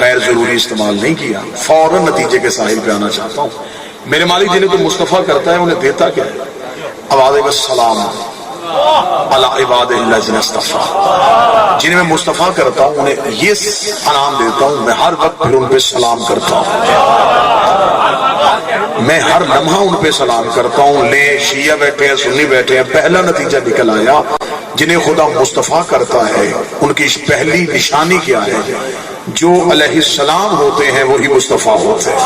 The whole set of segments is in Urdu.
غیر ضروری استعمال نہیں کیا، فوراً نتیجے کے ساحل پہ آنا چاہتا ہوں۔ میرے مالک جنہیں تو مصطفیٰ کرتا ہے انہیں دیتا کیا ہے؟ آواز السلام علی عباد اللہ جن اصطفیٰ، جنہیں میں مصطفیٰ کرتا ہوں انہیں یہ انعام دیتا ہوں، میں ہر وقت پھر ان پہ سلام کرتا ہوں، میں ہر لمحہ ان پہ سلام کرتا ہوں۔ لے شیعہ بیٹھے ہیں، سنی بیٹھے ہیں، پہلا نتیجہ نکل آیا جنہیں خدا مصطفیٰ کرتا ہے ان کی پہلی نشانی کیا ہے؟ جو علیہ السلام ہوتے ہیں وہی مصطفیٰ ہوتے ہیں۔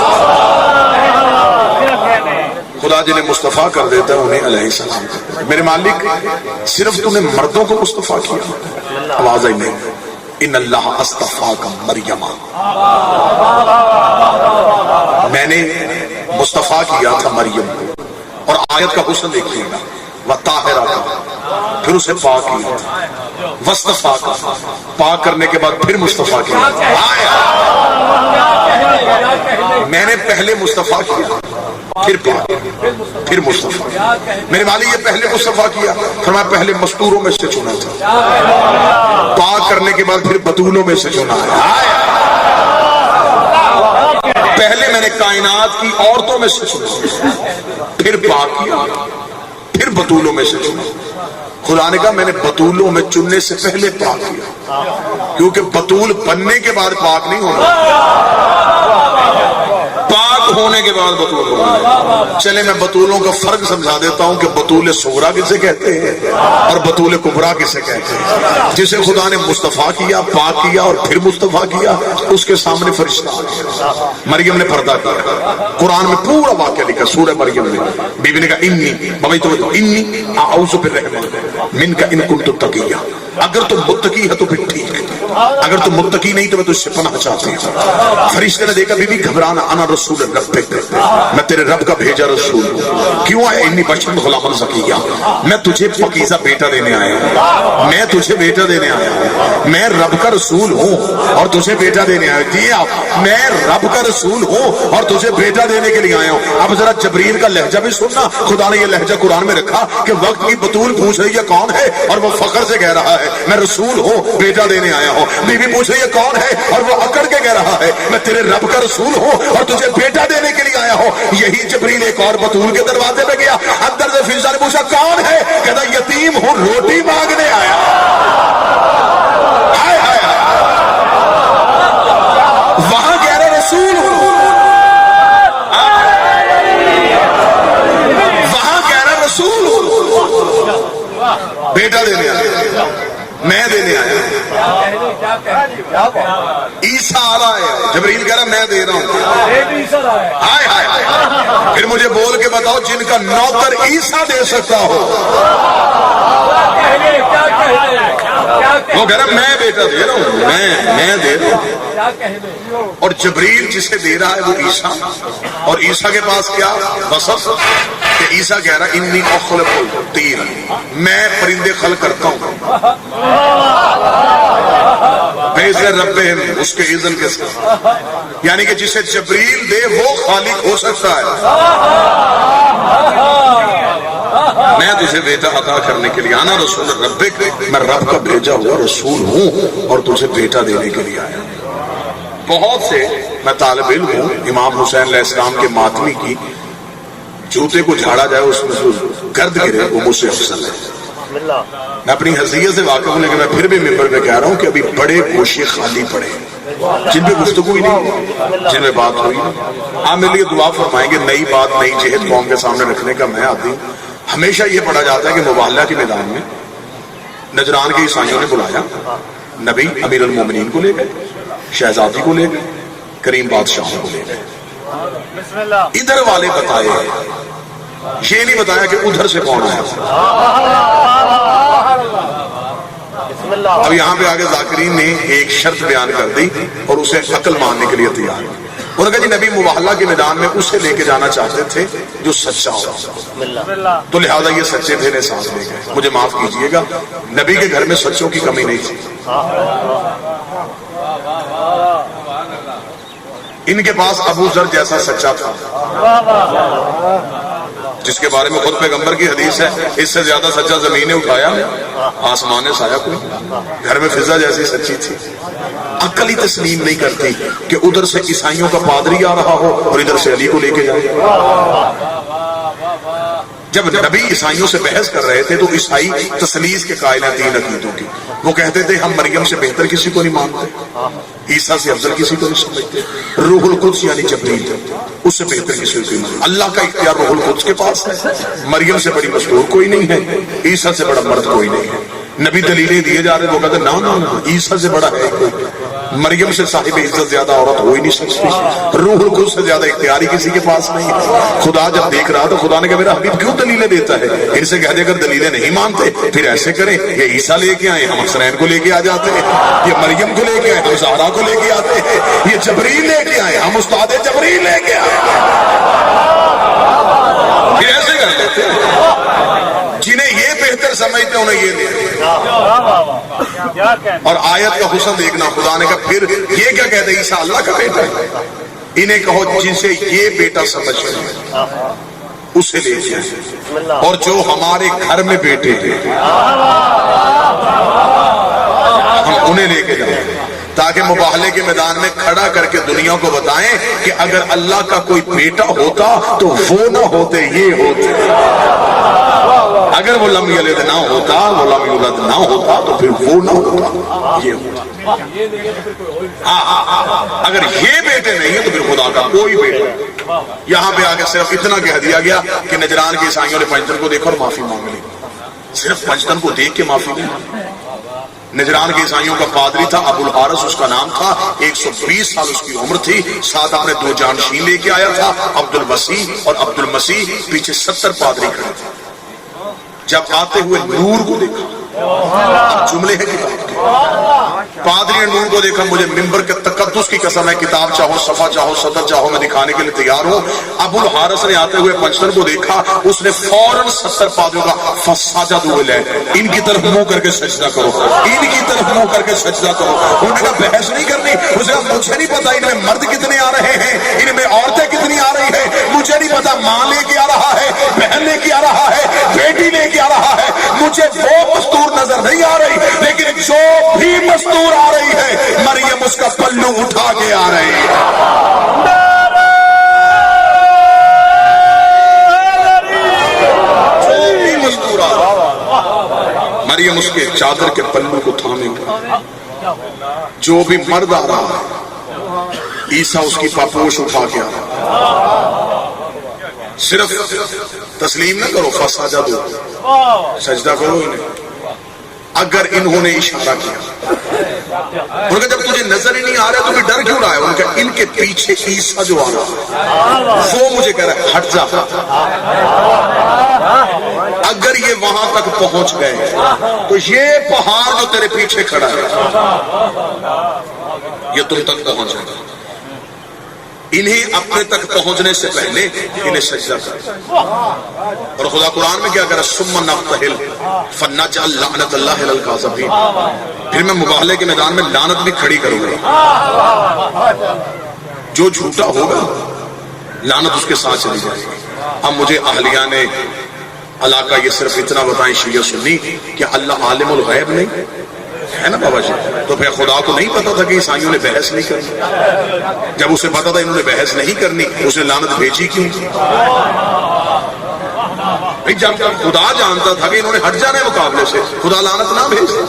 خدا جنہیں مصطفیٰ کر دیتا ہے انہیں علیہ السلام کرتا ہے۔ میرے مالک صرف تم نے مردوں کو مصطفیٰ کیا، آواز آئی نہیں، ان اللہ اصطفاک مریم، میں نے مصطفیٰ کیا تھا مریم کو، اور آیت کا حسن دیکھیے گا، وطاہرہ کا، پھر اسے پاک کیا، وصطفیٰ کا، پاک کرنے کے بعد پھر مصطفیٰ کیا۔ میں نے پہلے مصطفیٰ کیا، پھر پاک، پھر مصطفیٰ۔ میرے والی یہ پہلے مصطفیٰ کیا، فرمایا پہلے مستوروں میں سے چنا تھا، پاک کرنے کے بعد پھر بطولوں میں سے چنا ہے۔ پہلے میں نے کائنات کی عورتوں میں سے چنا، پھر پاک کیا، پھر بطولوں میں سے چنا۔ خدا نے کہا میں نے بطولوں میں چننے سے پہلے پاک کیا، کیونکہ بطول بننے کے بعد پاک نہیں ہونا، پاک ہونے کے بعد بطول ہونا۔ چلے میں بطولوں کا فرق سمجھا دیتا ہوں کہ بطول صغرا کسے کہتے ہیں اور بطول کبرا کسے کہتے ہیں۔ جسے خدا نے مصطفیٰ کیا، پاک کیا اور پھر مصطفیٰ کیا، اس کے سامنے فرشتہ آ گیا۔ مریم نے پردہ کیا، قرآن میں پورا واقعہ لکھا، سورہ مریم میں بی بی نے کہا انی اعوذ بالرحمن منک ان کنت تقیہ، اگر تم متقی ہے تو پھر ٹھیک ہے، اگر تم متقی نہیں تو میں تجھ سے پناہ چاہتی ہوں۔ فرشتے نے دیکھا بی بی گھبرانا، انا رسول ربک، میں تیرے رب کا بھیجا رسول ہوں۔ کیوں ہے؟ انی بشر غلام زکیہ، میں تجھے پاکیزہ بیٹا دینے آیا ہوں، میں تجھے بیٹا دینے آیا ہوں، میں رب کا رسول ہوں اور تجھے بیٹا دینے آیا ہوں۔ جی آپ، میں رب کا رسول ہوں اور تجھے بیٹا دینے کے لیے آیا ہوں۔ اب ذرا جبریل کا لہجہ بھی سننا، خدا نے یہ لہجہ قرآن میں رکھا کہ وقت کی بطول پوچھ رہی ہے کون ہے، اور وہ فخر سے کہہ رہا ہے میں رسول ہوں، بیٹا دینے آیا ہوں۔ بی بی پوچھ رہی ہے کون ہے، اور وہ اکڑ کے کہہ رہا ہے میں تیرے رب کا رسول ہوں اور تجھے بیٹا دینے کے لیے آیا ہوں۔ یہی جبریل ایک اور بطول کے دروازے پہ گیا، اندر سے فرشتہ نے پوچھا کون ہے، کہتا یتیم ہوں، روٹی مانگنے آیا۔ وہاں کہہ رہے رسول ہوں، وہاں کہہ رہا رسول ہوں، بیٹا دینے آیا، میں دینے آیا۔ عیسیٰ آ رہا ہے، جبریل کہہ رہا میں دے رہا ہوں۔ ہائے ہائے، پھر مجھے بول کے بتاؤ جن کا نوکر عیسیٰ دے سکتا ہو، وہ کہہ رہا میں بیٹا دے رہا ہوں، میں دے رہا ہوں۔ اور جبریل جسے دے رہا ہے وہ عیسیٰ، اور عیسیٰ کے پاس کیا وصف کہ عیسیٰ کہہ رہا انی اخلق الطیر، میں پرندے خلق کرتا ہوں بِإِذْنِ رَبِّهِمْ، اس کے اذن کے ساتھ، یعنی کہ جسے جبریل دے وہ خالق ہو سکتا ہے۔ میں تجھے بیٹا عطا کرنے کے لیے، آنا رسول ربک، میں رب کا بھیجا ہوا رسول ہوں اور تجھے بیٹا دینے کے لیے آیا۔ بہت سے میں طالب علم ہوں، امام حسین علیہ السلام کے ماتمی کی جوتے کو جھاڑا جائے اس میں گرد گرے، وہ مجھ سے افضل ہے۔ میں اپنی حیثیت سے واقف ہوں، لیکن میں پھر بھی ممبر پہ کہہ رہا ہوں کہ ابھی بڑے گوشے خالی پڑے جن پہ گفتگو ہی نہیں، جن میں بات ہوئی۔ آپ میرے لیے دعا فرمائیں گے، نئی بات نئی جہت قوم کے سامنے رکھنے کا میں عادی ہوں۔ ہمیشہ یہ پڑھا جاتا ہے کہ مباہلہ کے میدان میں نجران کے عیسائیوں نے بلایا، نبی امیر المومنین کو لے گئے، شہزادی کو لے گئے، کریم بادشاہوں کو لے گئے۔ ادھر والے بتائے، یہ نہیں بتایا کہ ادھر سے کون آیا۔ اب یہاں پہ آگے ذاکرین نے ایک شرط بیان کر دی اور اسے عقل ماننے کے لیے تیار۔ انہوں نے کہا جی نبی مباہلہ کے میدان میں اسے لے کے جانا چاہتے تھے جو سچا ہو، تو لہذا یہ سچے تھے نے ساتھ لے گئے۔ مجھے معاف کیجئے گا، نبی کے گھر میں سچوں کی کمی نہیں تھی، ان کے پاس ابو ذر جیسا سچا تھا جس کے بارے میں خود پیغمبر کی حدیث ہے اس سے زیادہ سچا زمین نے اٹھایا، آسمان نے سایہ کوئی، گھر میں فضا جیسی سچی تھی۔ عقل ہی تسلیم نہیں کرتی کہ ادھر سے عیسائیوں کا پادری آ رہا ہو اور ادھر سے علی کو لے کے جائے۔ جب نبی عیسائیوں سے بحث کر رہے تھے تو عیسائی تثلیث کے قائل ہیں 3 عقیدوں کی۔ وہ کہتے تھے ہم مریم سے بہتر کسی کو نہیں مانتے، عیسیٰ سے افضل کسی کو نہیں سمجھتے، روح القدس یعنی جبریل اس سے بہتر کسی کو نہیں مانتے۔ اللہ کا اختیار روح القدس کے پاس ہے، مریم سے بڑی مستور کوئی نہیں ہے، عیسیٰ سے بڑا مرد کوئی نہیں ہے۔ نبی دلیلیں دیے جا رہے ہیں، وہ کہتے ہیں نا عیسیٰ سے بڑا ہے کوئی، مریم سے صاحب عزت زیادہ عورت ہو ہی نہیں سکتی، روح القدس سے زیادہ اختیاری کسی کے پاس نہیں ہے۔ خدا جب دیکھ رہا تو خدا نے کہا میرا حبیب کیوں دلیلیں دیتا ہے، ان سے کہہ دے اگر دلیلیں نہیں مانتے پھر ایسے کریں، یہ عیسیٰ لے کے آئے ہم حسنین کو لے کے آ جاتے ہیں، یہ مریم کو لے کے آئے ہم زہرا کو لے کے آتے ہیں، یہ جبریل لے کے آئے ہم استاد جبریل لے کے آئے، پھر ایسے کر لیتے ہیں۔ جنہیں یہ بہتر سمجھتے ہیں انہیں یہ لے، اور آیت کا حسن دیکھنا، خدا نے کہا پھر یہ کیا کہتے ہیں عیسیٰ اللہ کا بیٹا ہے، انہیں کہو جن سے یہ بیٹا سمجھتے ہیں اسے لے جائیں، اور جو ہمارے گھر میں بیٹے ہیں ہم انہیں لے کے جائیں، تاکہ مباہلے کے میدان میں کھڑا کر کے دنیا کو بتائیں کہ اگر اللہ کا کوئی بیٹا ہوتا تو وہ نہ ہوتے، یہ ہوتے، اگر وہ لم یلد نہ ہوتا، وہ لم یولد نہ ہوتا تو پھر وہ نہ ہوتا، یہ ہوتا۔ اگر یہ بیٹے نہیں ہیں تو پھر خدا کا کوئی بیٹا۔ یہاں پہ آگے صرف اتنا کہہ دیا گیا کہ نجران کے عیسائیوں نے پنجتن کو دیکھا اور معافی مانگ لی، صرف پنجتن کو دیکھ کے معافی نہیں۔ نجران کے عیسائیوں کا پادری تھا ابو الحارث اس کا نام تھا، 120 سال اس کی عمر تھی، ساتھ اپنے 2 جانشین لے کے آیا تھا، عبد المسیح اور عبد المسیح، پیچھے 70 پادری کھڑے تھے۔ جب آتے ہوئے نور کو دیکھا، اب جملے ہیں کتاب کے، پادری نے نور کو دیکھا، مجھے ممبر کے تقدس کی قسم ہے کتاب چاہو صفحہ چاہو صدر چاہو میں دکھانے کے لیے تیار ہوں۔ ابو الحارث نے آتے ہوئے پنجتن کو دیکھا، اس نے فوراً 70 پادریوں کا فسجدوا الیہ، ان کی طرف منہ کر کے سجدہ کرو، ان کی طرف منہ کر کے سجدہ کرو۔ انہوں نے کہا بحث نہیں کرنی، اس نے کہا مجھے نہیں پتا ان میں مرد کتنے آ رہے ہیں، ان میں عورتیں کتنی آ رہی ہیں، مجھے نہیں پتا ماں لے کے آ رہا ہے، بہن لے کے آ رہا ہے، بیٹی لے کے آ رہا ہے، مجھے وہ مستور نظر نہیں آ رہی، لیکن جو بھی مستور آ رہی ہے مریم اس کا پلو اٹھا کے آ رہی ہے۔ جو بھی مستور آ رہا مریم اس کے چادر کے پلو کو تھامے گا، جو بھی مرد آ رہا ہے عیسیٰ اس کی پاپوش اٹھا کے آ رہا۔ صرف تسلیم نہ کرو، فسجدوا، سجدہ کرو انہیں۔ اگر انہوں نے اشارہ کیا، ان کا جب تجھے نظر ہی نہیں آ رہا تو بھی ڈر کیوں رہا ہے، ان کا ان کے پیچھے عیسیٰ جو آ رہا ہے وہ مجھے کہہ رہا ہے ہٹ جا۔ اگر یہ وہاں تک پہنچ گئے تو یہ پہاڑ جو تیرے پیچھے کھڑا ہے یہ تم تک پہنچ جائے گا۔ انہیں اپنے تک پہنچنے سے پہلے انہیں سجدہ کر، اور خدا قرآن میں کیا کہہ رہا ہے ثم نبتہل فنجعل لعنت اللہ علی الکاذبین، پھر میں مباہلے کے میدان میں لعنت بھی کھڑی کروں گا، جو جھوٹا ہوگا لعنت اس کے ساتھ چلی جائے گی۔ اب مجھے اہلیان علاقہ یہ صرف اتنا بتائیں شیعہ سنی کہ اللہ عالم الغیب نہیں ہے نا بابا جی، تو پھر خدا کو نہیں پتا تھا کہ عیسائیوں نے بحث نہیں کرنی؟ جب اسے پتا تھا انہوں نے بحث نہیں کرنی اس نے لعنت بھیجی کیوں؟ جب خدا جانتا تھا کہ انہوں نے ہٹ جانا ہے مقابلے سے، خدا لعنت نہ بھیجتا۔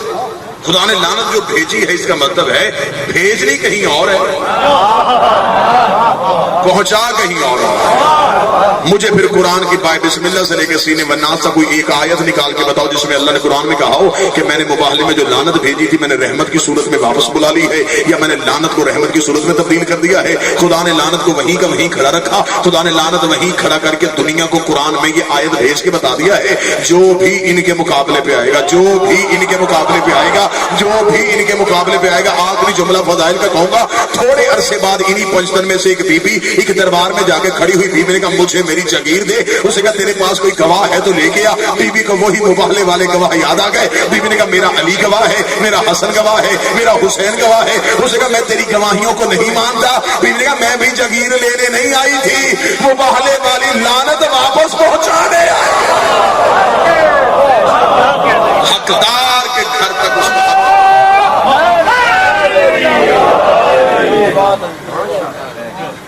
خدا نے لعنت جو بھیجی ہے اس کا مطلب ہے بھیجنی کہیں اور ہے، پہنچا کہیں اور ہے۔ مجھے پھر قرآن کی پائے بسم اللہ سے لے کے سینے والناس تک کوئی ایک آیت نکال کے بتاؤ جس میں اللہ نے قرآن میں کہا ہو کہ میں نے مباہلے میں جو لعنت بھیجی تھی میں نے رحمت کی صورت میں واپس بلا لی ہے، یا میں نے لعنت کو رحمت کی صورت میں تبدیل کر دیا ہے۔ خدا نے لعنت کو وہیں کا وہیں کھڑا رکھا، خدا نے لعنت وہیں کھڑا کر کے دنیا کو قرآن میں یہ آیت بھیج کے بتا دیا ہے جو بھی ان کے مقابلے پہ آئے گا، جو بھی ان کے مقابلے پہ آئے گا، جو بھی ان کے مقابلے پہ آئے گا، آخری جملہ فضائل کا کہوں گا، تھوڑے عرصے بعد انہی پنجتن میں سے ایک بی بی ایک دربار میں جا کے کھڑی ہوئی، بی بی نے کہا مجھے میری جگیر دے، اسے کہا تیرے پاس کوئی گواہ ہے تو لے کے آ۔ بی بی کو وہی مباہلے والے گواہ یاد آ گئے، بی بی نے کہا میرا علی گواہ ہے، میرا حسن گواہ ہے، میرا حسین گواہ ہے، اسے کہا میں تیری گواہیوں کو نہیں مانتا۔ بی بی نے کہا میں بھی جگیر لینے نہیں آئی تھی، مباہلے والی لعنت واپس پہنچانے آئی، حقدار کے گھر تک اس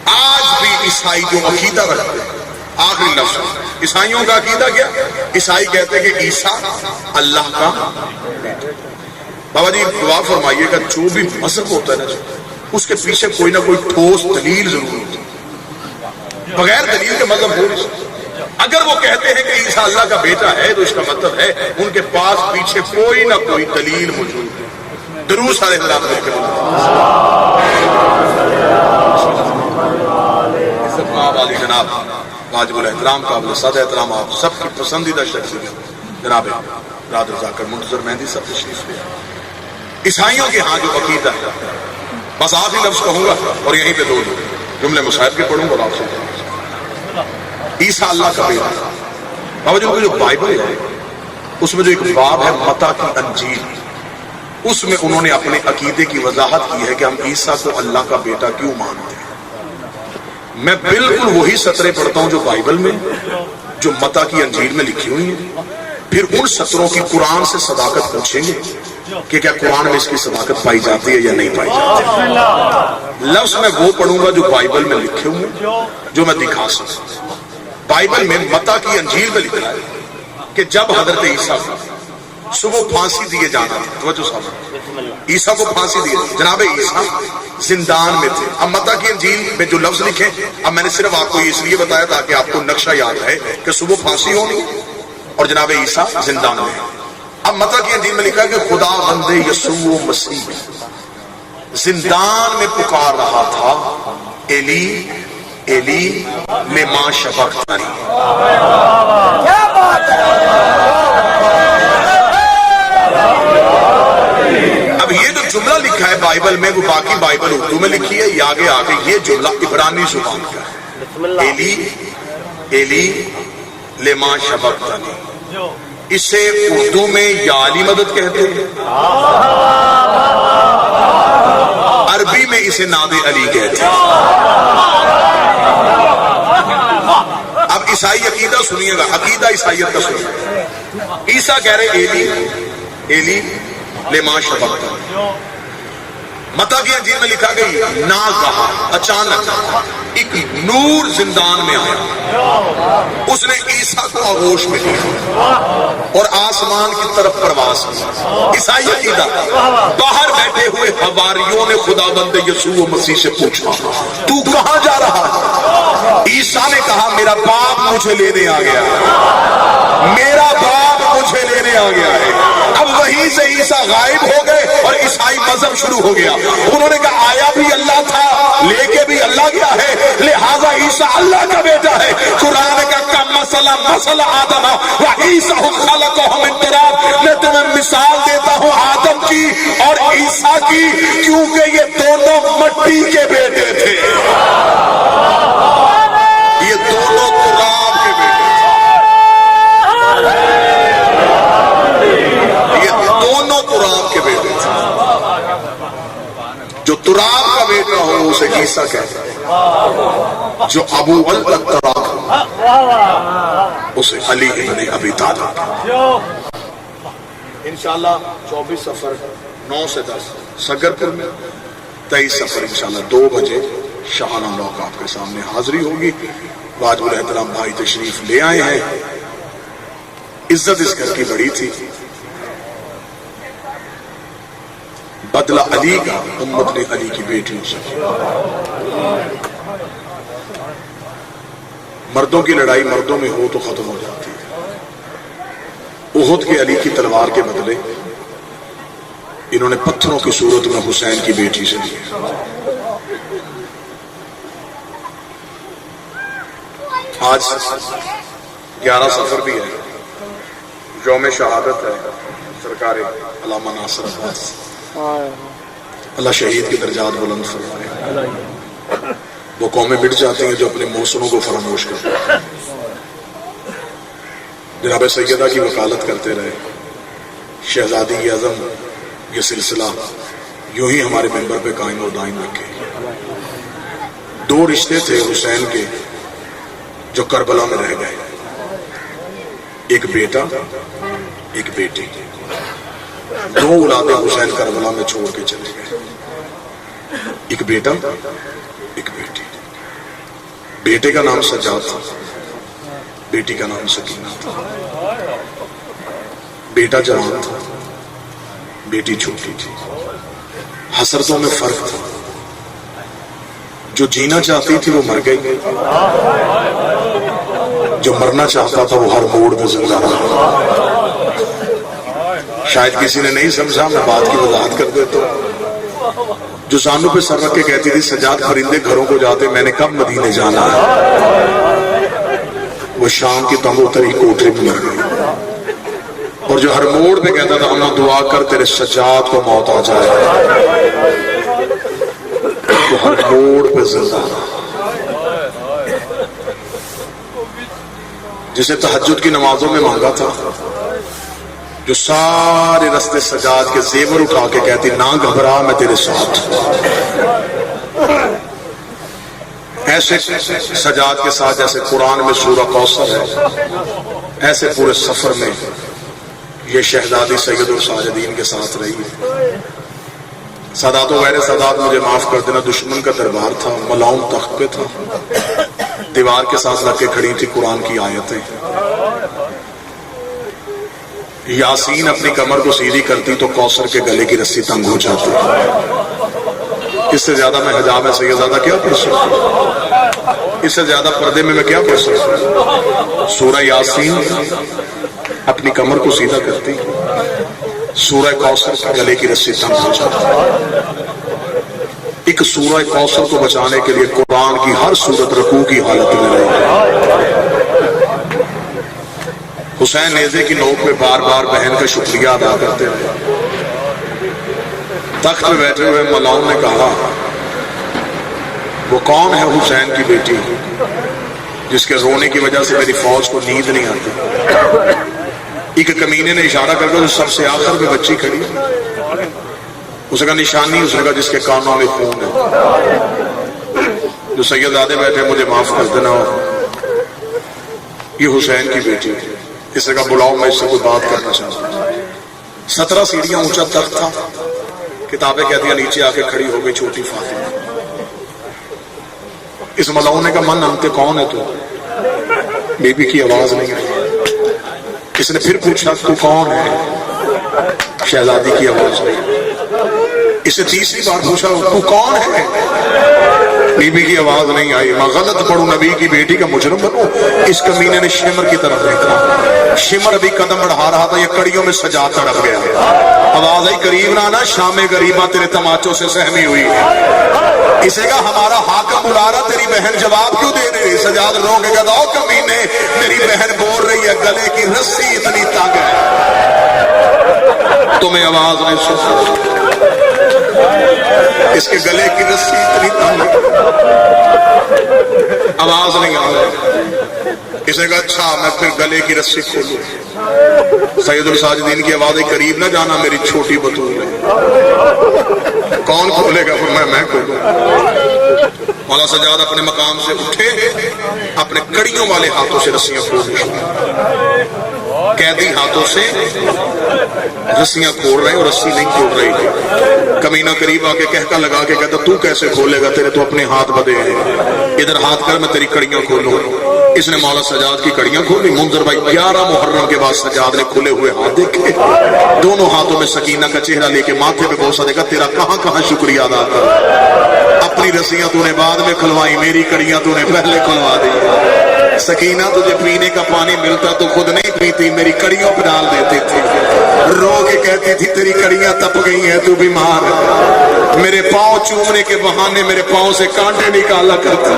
آج بھی عیسائی جو عقیدہ رکھتے ہیں، آخری لفظ عیسائیوں کا عقیدہ کیا؟ عیسائی کہتے ہیں کہ عیسیٰ اللہ کا بابا جی دعا فرمائیے گا، جو بھی مذہب ہوتا ہے نا اس کے پیچھے کوئی نہ کوئی ٹھوس دلیل ضرور ہوتی ہے، بغیر دلیل کے مذہب ہو نہیں سکتا۔ اگر وہ کہتے ہیں کہ عیسیٰ اللہ کا بیٹا ہے تو اس کا مطلب ہے ان کے پاس پیچھے کوئی نہ کوئی دلیل موجود ہے۔ درود سارے حضرات مل کے علی جناب واجب الاحترام قابل صد احترام آپ سب کی پسندیدہ شخصیت جناب برادر ذاکر منتظر مہندی صاحب تشریف لے آئے۔ عیسائیوں کے ہاں جو عقیدہ ہے، بس آخری لفظ کہوں گا اور یہیں پہ دو جملے مصاحب کے پڑھوں گا اور آپ سے عیسیٰ اللہ کا بیٹا۔ بابا جی جو بائبل ہے اس میں جو ایک باب ہے متی کی انجیل، اس میں انہوں نے اپنے عقیدے کی وضاحت کی ہے کہ ہم عیسیٰ کو اللہ کا بیٹا کیوں مانتے ہیں۔ میں بالکل وہی سطریں پڑھتا ہوں جو بائبل میں، جو متی کی انجیل میں لکھی ہوئی ہیں، پھر ان سطروں کی قرآن سے صداقت پوچھیں گے کہ کیا قرآن میں اس کی صداقت پائی جاتی ہے یا نہیں پائی جاتی۔ لفظ میں وہ پڑھوں گا جو بائبل میں لکھے ہوئے جو میں دکھا سکتا۔ بائبل میں متی کی انجیل میں لکھا ہے کہ جب حضرت عیسیٰ صبح پھانسی دیے جانا تھا، توجہ صاحب، عیسیٰ کو پھانسی دیے، جناب عیسیٰ زندان میں تھے۔ اب متی کی انجیل میں جو لفظ لکھے، اب میں نے صرف آپ کو اس لیے بتایا تاکہ آپ کو نقشہ یاد ہے کہ صبح پھانسی ہونی اور جناب عیسیٰ زندان میں۔ اب متی کی انجیل میں لکھا ہے کہ خدا بند یسوع مسیح زندان میں پکار رہا تھا، ایلی ایلی لما شبقتنی۔ اب یہ جو جملہ لکھا ہے بائبل میں، وہ باقی بائبل اردو میں لکھی ہے، یہ آگے یہ جملہ عبرانی زبان کا ہے، ایلی ایلی لما شبقتنی۔ اسے اردو میں یا علی مدد کہتے ہیں، عربی میں اسے ناد علی کہتے ہیں۔ اب عیسائی عقیدہ سنیے گا، عقیدہ عیسائیت کا سنیے گا۔ عیسیٰ کہہ رہے ایلی ایلی لما شبقتنی۔ متی کی انجیل میں لکھا گئی نہ کہا، اچانک ایک نور زندان میں آیا، اس نے عیسیٰ کو آغوش میں لیا اور آسمان کی طرف پرواز کی۔ عیسائی عقیدہ، باہر بیٹھے ہوئے حواریوں نے خدا بند یسوع مسیح سے پوچھا تو کہاں جا رہا ہے؟ عیسیٰ نے کہا میرا باپ مجھے لینے آ گیا، میرا باپ مجھے لینے آ گیا ہے۔ اب وہیں سے عیسیٰ غائب ہو گئے اور عیسائی مذہب شروع ہو گیا۔ انہوں نے کہا آیا بھی اللہ تھا، لے کے بھی اللہ گیا ہے، لہذا عیسیٰ اللہ کا بیٹا ہے۔ قرآن کا کم مسئلہ آدم وعیسیٰ خلقہ من تراب۔ میں تمہیں مثال دیتا ہوں آدم کی اور عیسیٰ کی، کیونکہ یہ دونوں مٹی کے بیٹے تھے، یہ دونوں تراب کے بیٹے تھے، یہ دونوں تراب کے بیٹے تھے۔ جو تراب کا بیٹا ہو اسے عیسیٰ کہتے ہیں، جو ابو التراب اسے علی ابن ابی طالب۔ انشاءاللہ 24 سفر 9 سے 10 سگرپور میں، 23 سفر انشاءاللہ 2 بجے شاہانہ موقع آپ کے سامنے حاضری ہوگی۔ واجب الاحترام بھائی تشریف لے آئے ہیں، عزت اس گھر کی بڑی تھی، بدلہ علی کا امت نے علی کی بیٹیوں سے۔ مردوں کی لڑائی مردوں میں ہو تو ختم ہو جاتی ہے، احد کے علی کی تلوار کے بدلے انہوں نے پتھروں کی صورت میں حسین کی بیٹی سے لیے۔ آج 11 سفر بھی ہے، یوم شہادت ہے سرکار علامہ ناصر عباس، اللہ شہید کے درجات بلند فرمائے۔ وہ قومیں مٹ جاتی ہیں جو اپنے موسموں کو فراموش کرتے ہیں۔ جناب سیدہ کی وکالت کرتے رہے، شہزادی اعظم یہ سلسلہ یوں ہی ہمارے ممبر پہ قائم و دائم رکھے۔ 2 رشتے تھے حسین کے جو کربلا میں رہ گئے، ایک بیٹا ایک بیٹی، 2 اولاد حسین کربلا میں چھوڑ کے چلے گئے۔ ایک بیٹا ایک بیٹی. بیٹے کا نام سجاد تھا, بیٹی کا نام سکینہ تھا. بیٹا جوان تھا, بیٹی چھوٹی تھی. حسرتوں میں فرق تھا. جو جینا چاہتی تھی وہ مر گئی, جو مرنا چاہتا تھا وہ ہر موڑ پہ زندہ رہا. شاید کسی نے نہیں سمجھا, میں بات کی وضاحت کر دیتا ہوں. جو زانوں پہ سر رکھ کے کہتی تھی سجاد پرندے گھروں کو جاتے, میں نے کب مدینے جانا ہے, وہ شام کی تنگ اتری کوٹری میں مر گئی. اور جو ہر موڑ پہ کہتا تھا اماں دعا کر تیرے سجاد کو موت آ جائے, وہ ہر موڑ پہ زندہ رہا. جسے تہجد کی نمازوں میں مانگا تھا, جو سارے رستے سجاد کے زیور اٹھا کے کہتی نہ گھبرا میں تیرے ساتھ. ایسے سجاد کے ساتھ جیسے قرآن میں سورہ کوثر ہے, ایسے پورے سفر میں یہ شہزادی سید الساجدین کے ساتھ رہی ہے. سادات و غیر سادات مجھے معاف کر دینا, دشمن کا دربار تھا, ملاؤن تخت پہ تھا, دیوار کے ساتھ لگ کے کھڑی تھی قرآن کی آیتیں. یاسین اپنی کمر کو سیدھی کرتی تو کوثر کے گلے کی رسی تنگ ہو جاتی. اس سے زیادہ میں حجاب سیدزادہ کیا پڑھ سکتا ہوں, اس سے زیادہ پردے میں کیا پڑھ سکتا ہوں. سورہ یاسین اپنی کمر کو سیدھا کرتی, سورہ کوثر کے گلے کی رسی تنگ ہو جاتی. ایک سورہ کوثر کو بچانے کے لیے قرآن کی ہر سورت رکوع کی حالت میں رہی. حسین نیزے کی نوک پہ بار بار بہن کا شکریہ ادا کرتے رہے. تخت پہ بیٹھے ہوئے ملاؤن نے کہا وہ کون ہے حسین کی بیٹی جس کے رونے کی وجہ سے میری فوج کو نیند نہیں آتی. ایک کمینے نے اشارہ کر کے سب سے آخر میں بچی کھڑی, اس کا نشانی, اس کا جس کے کانوں میں خون ہے. جو سیدزادے بیٹھے مجھے معاف کر دینا, یہ حسین کی بیٹی ہے. اس کا بلاؤ میں اس سے کوئی بات کرنا چاہتا ہوں. 17 سیڑھیاں اونچا تخت تھا, کتابیں کہتی ہیں نیچے آ کے کھڑی ہو گئی چھوٹی فاطمہ. اس ملاؤں نے کہا من انتے کون ہے تو, بی بی کی آواز نہیں آئی. اس نے پھر پوچھا تو کون ہے, شہزادی کی آواز نہیں. اسے تیسری بار پوچھا تو کون ہے, بی بی کی آواز نہیں آئی. میں غلط پڑھوں نبی کی بیٹی کا مجرم بنوں. اس کمینے نے شمر کی طرف دیکھا, شمر ابھی قدم بڑھا رہا تھا, یہ کڑیوں میں سجا تڑپ گیا. آواز آئی قریب نہ آنا, شام غریبہ تیرے تماچوں سے سہمی ہوئی. اسے کہا ہمارا حاکم بلا رہا, تیری بہن جواب کیوں دے رہی. سجاد رو کے کہتا او کمینے, میری بہن بول رہی ہے گلے کی رسی اتنی تنگ ہے تمہیں آواز نہیں سن, اس کے گلے کی رسی اتنی تنگ ہے آواز نہیں آ رہی. اسے کہا اچھا میں پھر گلے کی رسی کھولوں. سید الساجدین کی آواز ہے قریب نہ جانا میری چھوٹی بطول ہے. کون کھولے گا, میں کھولوں. مولا سجاد اپنے مقام سے اٹھے, اپنے کڑیوں والے ہاتھوں سے رسیاں کھولنے شروع, قیدی ہاتھوں سے رسیاں کھول رہے اور رسی نہیں کھول رہی. کمینہ قریب آ کے کہتا لگا کے کہتا تو کیسے کھولے گا, تیرے تو اپنے ہاتھ بدے ہیں, ادھر ہاتھ کر میں تیری کڑیاں کھولوں. اس نے مولا سجاد کی کڑیاں کھولی. منظر بھائی 11 محرم کے بعد سجاد نے کھلے ہوئے ہاتھ دیکھے, دونوں ہاتھوں میں سکینہ کا چہرہ لے کے ماتھے پہ بوسہ دے کر تیرا کہاں کہاں شکریہ ادا کر. اپنی رسیاں تو نے بعد میں کھلوائی, میری کڑیاں تو نے پہلے کھلوا دی. سکینہ تجھے پینے کا پانی ملتا تو خود نہیں پیتی, میری کڑیوں پہ ڈال دیتی تھی. رو کے کہتی تھی تیری کڑیاں تپ گئی ہیں, تو بیمار ہے. میرے پاؤں چومنے کے بہانے میرے پاؤں سے کانٹے نکالا کرتی.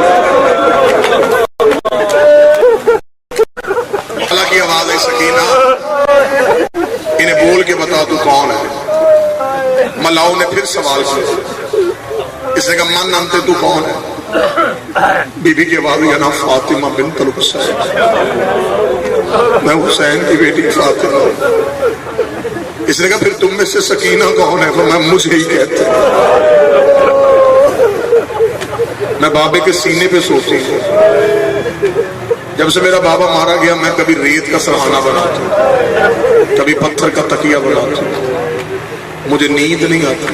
اللہ کی آواز ہے سکینہ انہیں بول کے بتا تو کون ہے. ملاؤں نے پھر سوال کیا, اس نے کہا من انتے تو کون ہے. بی بی کی آواز ہے نا فاطمہ بنت الحسین, میں حسین کی بیٹی فاطمہ. اس نے کہا پھر تم میں سے سکینہ کون ہے. میں مجھے ہی کہتے, میں بابے کے سینے پہ سوتی ہوں. جب سے میرا بابا مارا گیا میں کبھی ریت کا سرہانہ بناتا ہوں, کبھی پتھر کا تکیہ بناتا ہوں, مجھے نیند نہیں آتی.